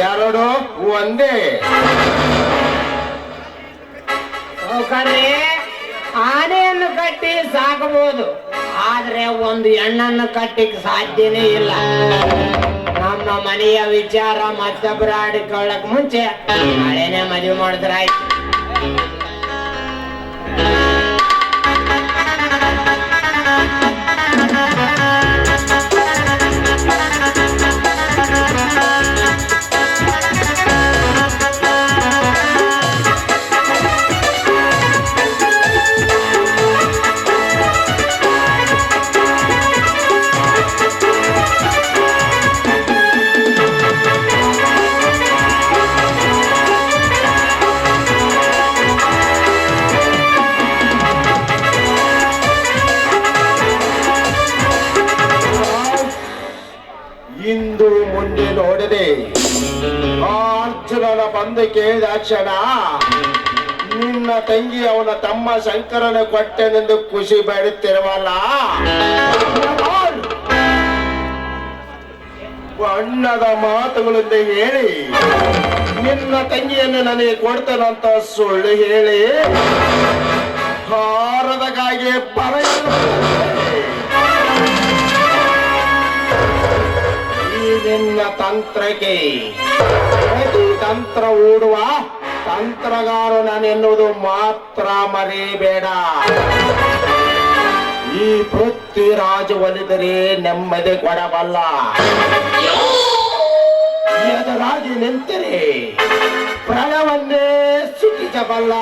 ಎರಡು ಒಂದೇ ಆನೆಯನ್ನು ಕಟ್ಟಿ ಸಾಕಬಹುದು, ಆದ್ರೆ ಒಂದು ಹೆಣ್ಣನ್ನು ಕಟ್ಟಿಕ್ ಸಾಧ್ಯನೇ ಇಲ್ಲ. ನಮ್ಮ ಮನೆಯ ವಿಚಾರ ಮತ್ತೊಬ್ಬರ ಆಡಿಕೊಳ್ಳಕ್ ಮುಂಚೆ ಹಳೇನೆ ಮದುವೆ ಮಾಡಿದ್ರಾಯ್ತು. ಇಂದು ಮುಂದೆ ನೋಡದೆ ಅರ್ಜುನನ ಬಂದು ಕೇಳಿದ ಕ್ಷಣ ನಿನ್ನ ತಂಗಿ ಅವನ ತಮ್ಮ ಶಂಕರನ ಕೊಟ್ಟೆನೆಂದು ಖುಷಿ ಬೇಡುತ್ತಿರುವಲ್ಲ, ಅಣ್ಣದ ಮಾತುಗಳಿಂದ ಹೇಳಿ ನಿನ್ನ ತಂಗಿಯನ್ನು ನನಗೆ ಕೊಡ್ತೇನಂತ ಸುಳ್ಳು ಹೇಳಿ ಹಾರದಗಾಗಿ ನಿನ್ನ ತಂತ್ರಕ್ಕೆ ಪ್ರತಿ ತಂತ್ರ ಓಡುವ ತಂತ್ರಗಾರ ನಾನೆನ್ನುವುದು ಮಾತ್ರ ಮರೆಯಬೇಡ. ಈ ಪೃಥ್ವಿರಾಜ ಒಲಿದರೆ ನೆಮ್ಮದಿ ಕೊಡಬಲ್ಲ, ಎದುರಾಗಿ ನಿಂತರೆ ಪ್ರಣವನ್ನೇ ಸುಖಿಸಬಲ್ಲ.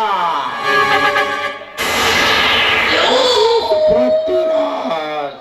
ಪೃಥ್ವಿರಾಜ್